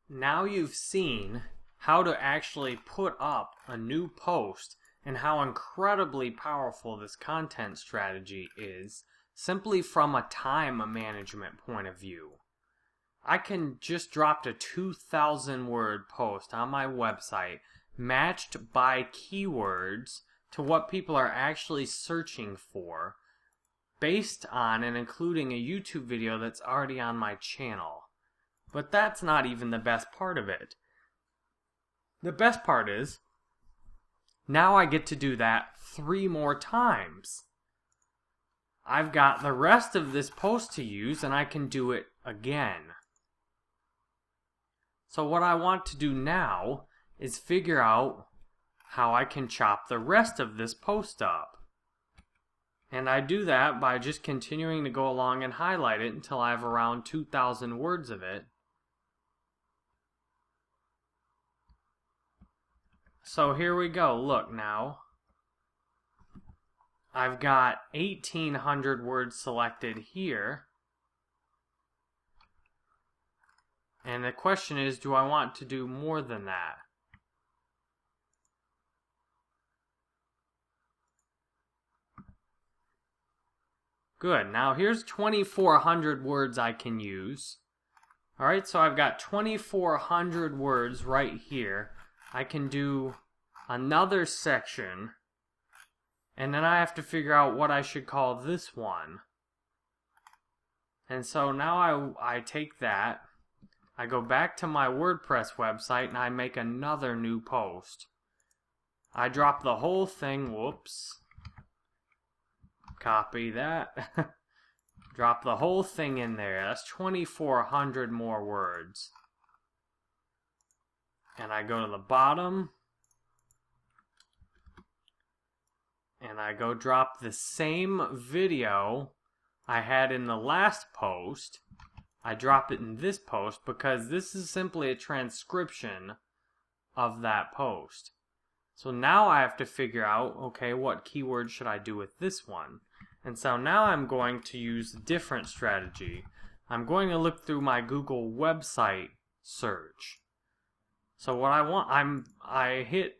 Now you've seen how to actually put up a new post and how incredibly powerful this content strategy is simply from a time management point of view. I can just drop a 2,000 word post on my website matched by keywords to what people are actually searching for based on and including a YouTube video that's already on my channel. But that's not even the best part of it. The best part is, now I get to do that 3 more times. I've got the rest of this post to use and I can do it again. So what I want to do now is figure out how I can chop the rest of this post up. And I do that by just continuing to go along and highlight it until I have around 2,000 words of it. So here we go. Look now. I've got 1,800 words selected here. And the question is, do I want to do more than that? Good. Now here's 2,400 words I can use. Alright, so I've got 2,400 words right here. I can do another section, and then I have to figure out what I should call this one. And so now I take that, I go back to my WordPress website, and I make another new post. I drop the whole thing, whoops, copy that, drop the whole thing in there. That's 2,400 more words. And I go to the bottom, and I go drop the same video I had in the last post. I drop it in this post because this is simply a transcription of that post. So now I have to figure out, okay, what keyword should I do with this one? And so now I'm going to use a different strategy. I'm going to look through my Google website search. So what I want, I hit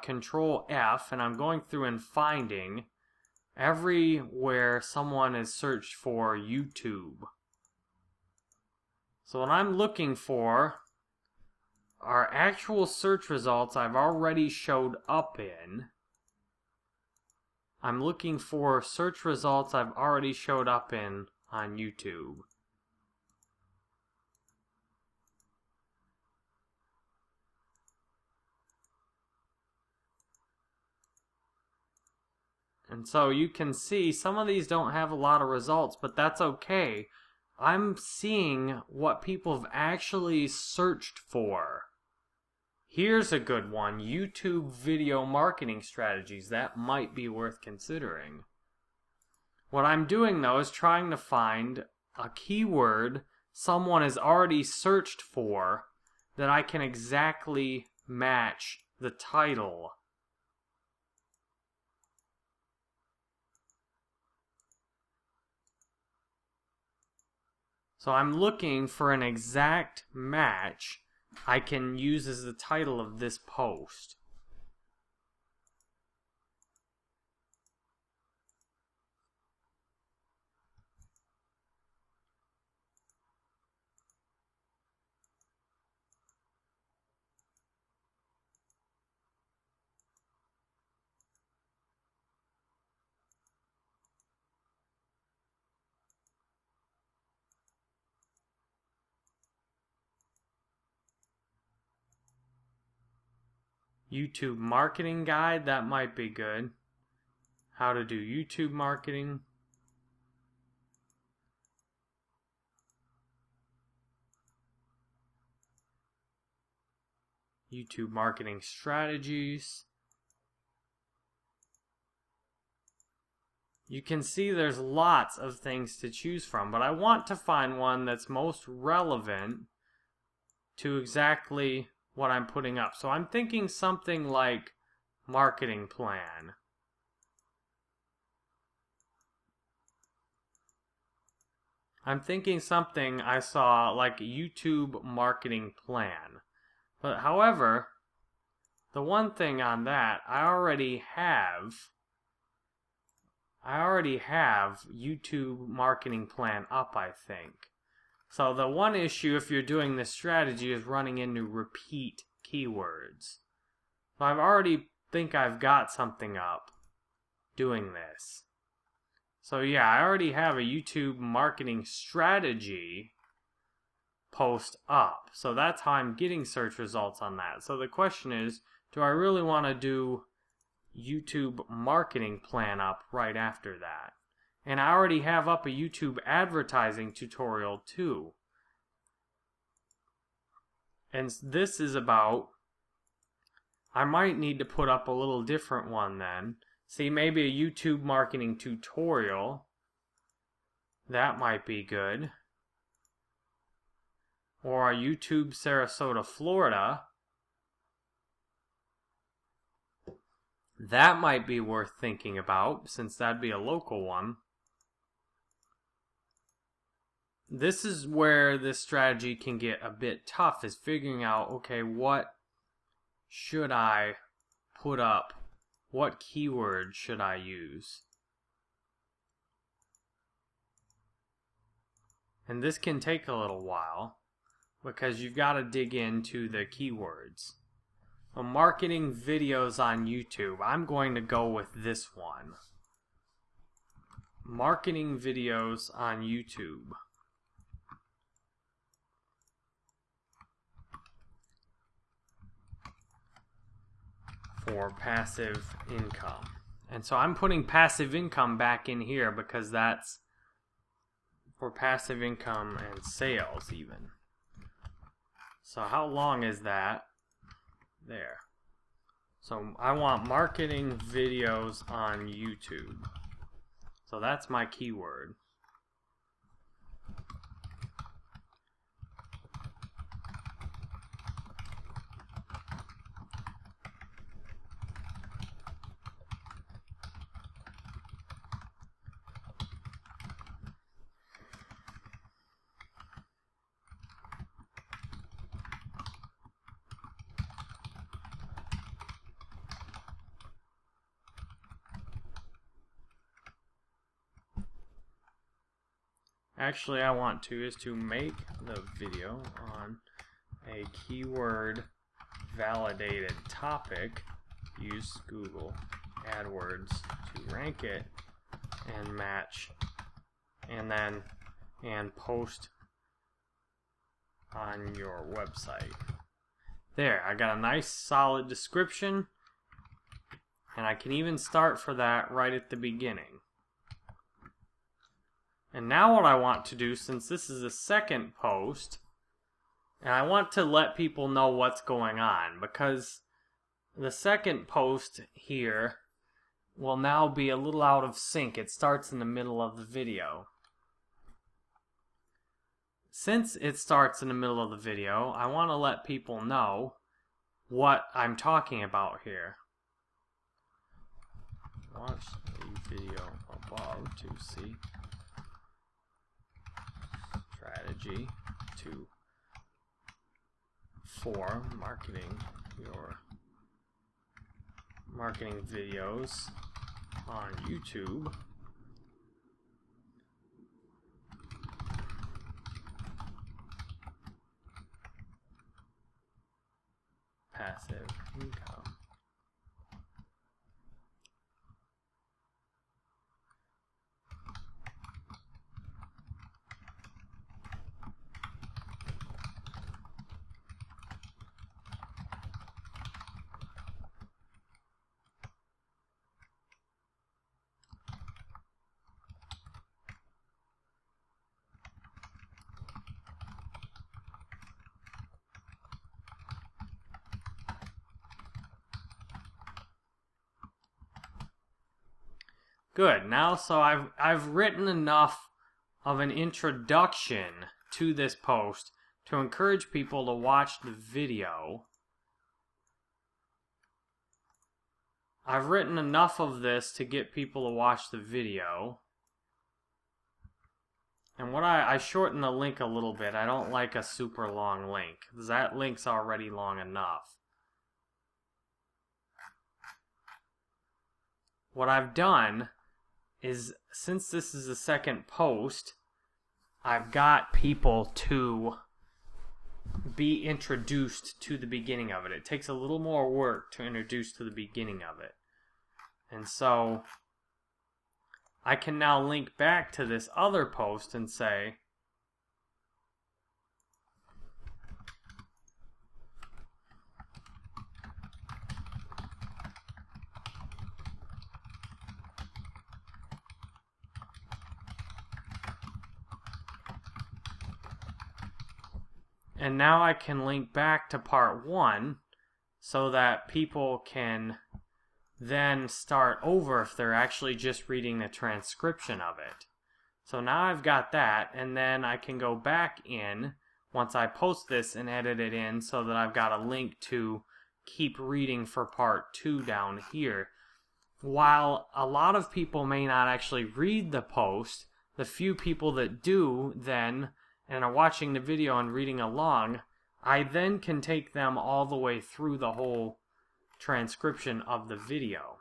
Control F, and I'm going through and finding everywhere someone has searched for YouTube. So what I'm looking for are actual search results I've already showed up in. I'm looking for search results I've already showed up in on YouTube. And so you can see some of these don't have a lot of results, but that's okay. I'm seeing what people have actually searched for. Here's a good one, YouTube video marketing strategies. That might be worth considering. What I'm doing though is trying to find a keyword someone has already searched for that I can exactly match the title. So I'm looking for an exact match I can use as the title of this post. YouTube marketing guide, that might be good. How to do YouTube marketing. YouTube marketing strategies. You can see there's lots of things to choose from, but I want to find one that's most relevant to exactly what I'm putting up. So I'm thinking something like marketing plan. I'm thinking something I saw like a YouTube marketing plan. But however, the one thing on that, I already have YouTube marketing plan up, I think. So the one issue if you're doing this strategy is running into repeat keywords. So I've already think I've got something up doing this. So yeah, I already have a YouTube marketing strategy post up. So that's how I'm getting search results on that. So the question is, do I really want to do YouTube marketing plan up right after that? And I already have up a YouTube advertising tutorial too. And this is about, I might need to put up a little different one then. See, maybe a YouTube marketing tutorial. That might be good. Or a YouTube Sarasota, Florida. That might be worth thinking about, since that'd be a local one. This is where this strategy can get a bit tough, is figuring out, okay, what should I put up? What keyword should I use? And this can take a little while, because you've got to dig into the keywords. Well, marketing videos on YouTube. I'm going to go with this one. Marketing videos on YouTube. For passive income. And so I'm putting passive income back in here because that's for passive income and sales even. So how long is that? There. So I want marketing videos on YouTube. So that's my keyword. Actually, I want to is to make the video on a keyword validated topic. Use Google AdWords to rank it and match, and post on your website. There, I got a nice solid description, and I can even start for that right at the beginning. And now what I want to do, since this is a second post, and I want to let people know what's going on, because the second post here will now be a little out of sync. It starts in the middle of the video. Since it starts in the middle of the video, I want to let people know what I'm talking about here. Watch the video above to see strategy for marketing your marketing videos on YouTube. Passive income. Good. Now, so I've written enough of an introduction to this post to encourage people to watch the video. I've written enough of this to get people to watch the video. And what I shorten the link a little bit. I don't like a super long link, because that link's already long enough. What I've done is, since this is the second post, I've got people to be introduced to the beginning of it. It takes a little more work to introduce to the beginning of it. And so I can now link back to this other post and say, and now I can link back to part 1 so that people can then start over if they're actually just reading the transcription of it. So now I've got that, and then I can go back in once I post this and edit it in so that I've got a link to keep reading for part 2 down here. While a lot of people may not actually read the post, the few people that do then and are watching the video and reading along, I then can take them all the way through the whole transcription of the video.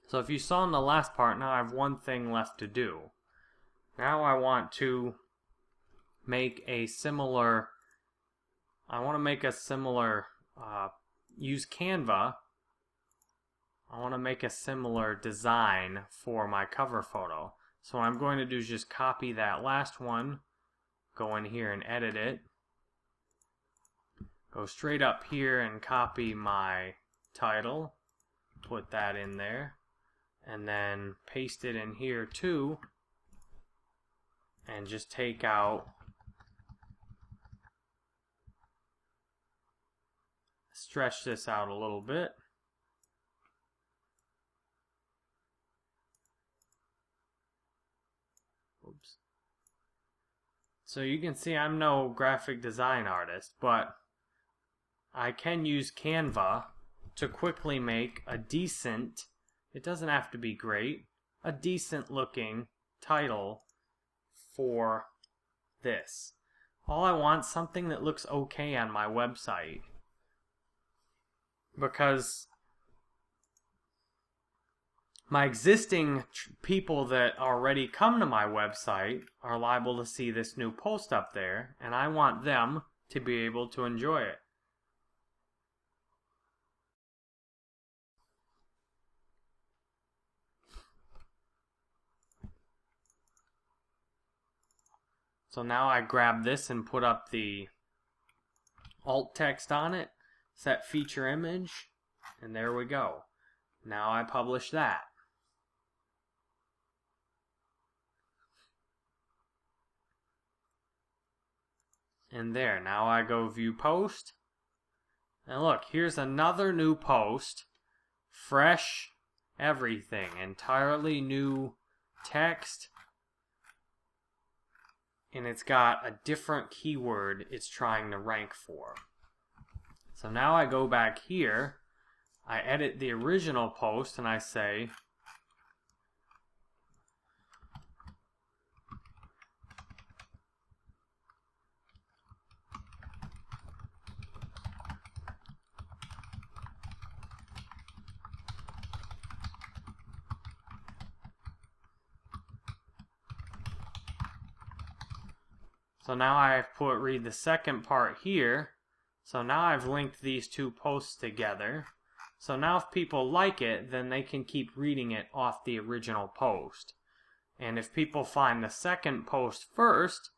So if you saw in the last part, now I have one thing left to do. Now I want to make a similar, use Canva. I want to make a similar design for my cover photo. So what I'm going to do is just copy that last one, go in here and edit it, go straight up here and copy my title, put that in there, and then paste it in here too, and just take out, stretch this out a little bit. Oops. So you can see I'm no graphic design artist, but I can use Canva to quickly make a decent, it doesn't have to be great, a decent looking title for this. All I want is something that looks okay on my website, because my existing people that already come to my website are liable to see this new post up there, and I want them to be able to enjoy it. So now I grab this and put up the alt text on it, set feature image, and there we go. Now I publish that. And there, now I go view post. And look, here's another new post. Fresh everything. Entirely new text. And it's got a different keyword it's trying to rank for. So now I go back here, I edit the original post, and I say, so now I've read the second part here. So now I've linked these two posts together. So now if people like it, then they can keep reading it off the original post. And if people find the second post first,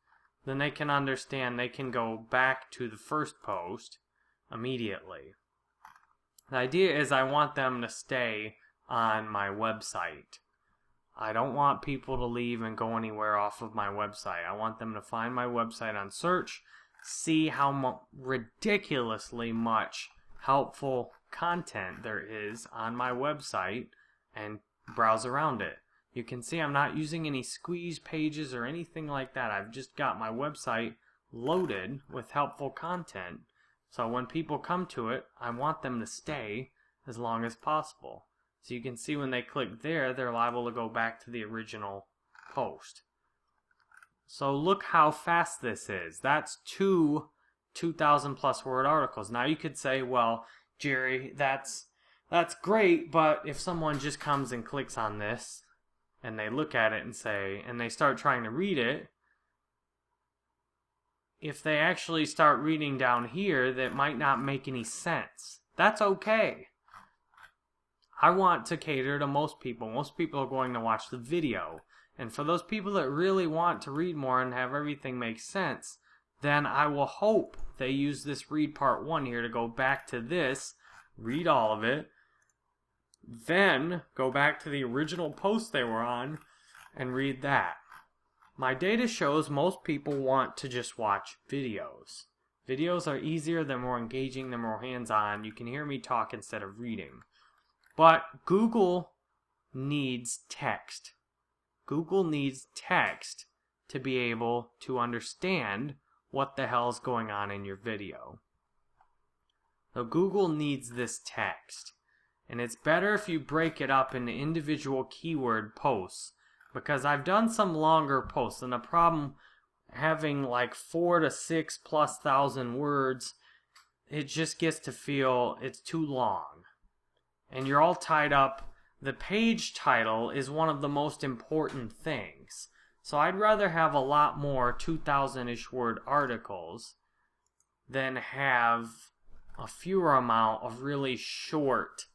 then they can understand they can go back to the first post immediately. The idea is I want them to stay on my website. I don't want people to leave and go anywhere off of my website. I want them to find my website on search, see how ridiculously much helpful content there is on my website, and browse around it. You can see I'm not using any squeeze pages or anything like that. I've just got my website loaded with helpful content. So when people come to it, I want them to stay as long as possible. So you can see when they click there, they're liable to go back to the original post. So look how fast this is. That's two 2,000 plus word articles. Now you could say, well, Jerry, that's great, but if someone just comes and clicks on this and they look at it and say, and they start trying to read it, if they actually start reading down here, that might not make any sense. That's okay. I want to cater to most people. Most people are going to watch the video. And for those people that really want to read more and have everything make sense, then I will hope they use this read part 1 here to go back to this, read all of it, then go back to the original post they were on and read that. My data shows most people want to just watch videos. Videos are easier, they're more engaging, they're more hands-on. You can hear me talk instead of reading. But Google needs text. Google needs text to be able to understand what the hell is going on in your video. So Google needs this text. And it's better if you break it up into individual keyword posts, because I've done some longer posts, and the problem having like 4 to 6 plus thousand words, it just gets to feel it's too long. And you're all tied up. The page title is one of the most important things. So I'd rather have a lot more 2,000-ish word articles than have a fewer amount of really short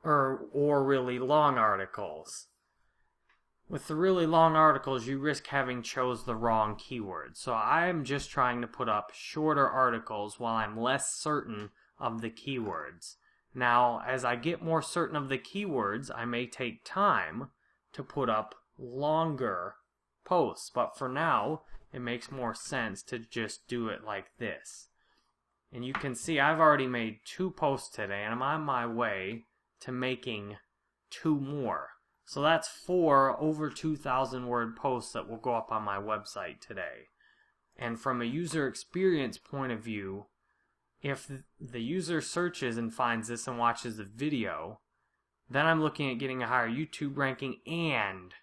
or really long articles. With the really long articles, you risk having chose the wrong keywords. So I'm just trying to put up shorter articles while I'm less certain of the keywords. Now, as I get more certain of the keywords, I may take time to put up longer posts. But for now, it makes more sense to just do it like this. And you can see I've already made 2 posts today, and I'm on my way to making 2 more. So that's 4 over 2,000 word posts that will go up on my website today. And from a user experience point of view, if the user searches and finds this and watches the video, then I'm looking at getting a higher YouTube ranking and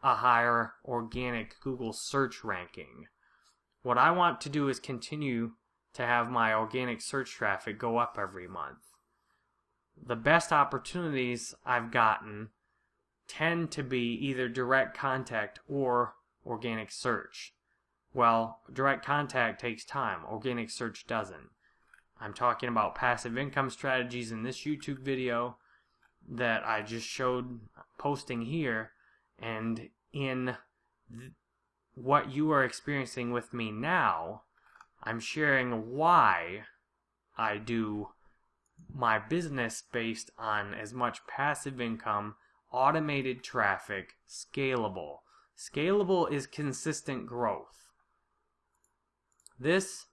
a higher organic Google search ranking. What I want to do is continue to have my organic search traffic go up every month. The best opportunities I've gotten tend to be either direct contact or organic search. Well, direct contact takes time. Organic search doesn't. I'm talking about passive income strategies in this YouTube video that I just showed posting here, and in what you are experiencing with me now, I'm sharing why I do my business based on as much passive income, automated traffic, scalable. Scalable is consistent growth. This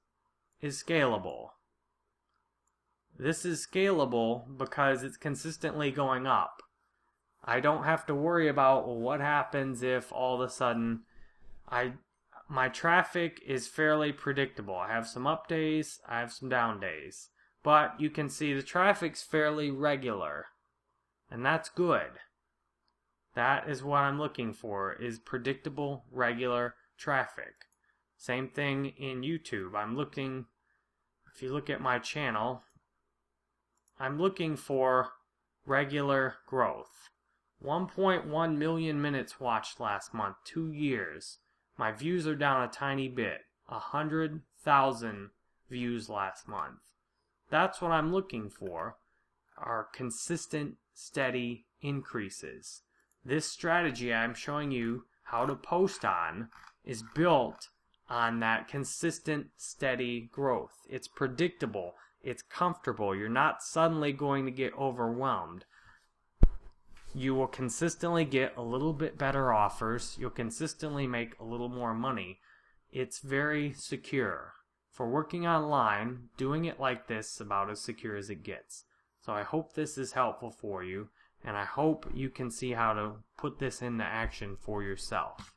is scalable. This is scalable because it's consistently going up. I don't have to worry about, well, what happens if all of a sudden my traffic is fairly predictable. I have some up days, I have some down days. But you can see the traffic's fairly regular. And that's good. That is what I'm looking for, is predictable, regular traffic. Same thing in YouTube. If you look at my channel, I'm looking for regular growth. 1.1 million minutes watched last month, 2 years. My views are down a tiny bit, 100,000 views last month. That's what I'm looking for, are consistent, steady increases. This strategy I'm showing you how to post on is built on that consistent, steady growth. It's predictable. It's comfortable. You're not suddenly going to get overwhelmed. You will consistently get a little bit better offers. You'll consistently make a little more money. It's very secure. For working online, doing it like this is about as secure as it gets. So I hope this is helpful for you, and I hope you can see how to put this into action for yourself.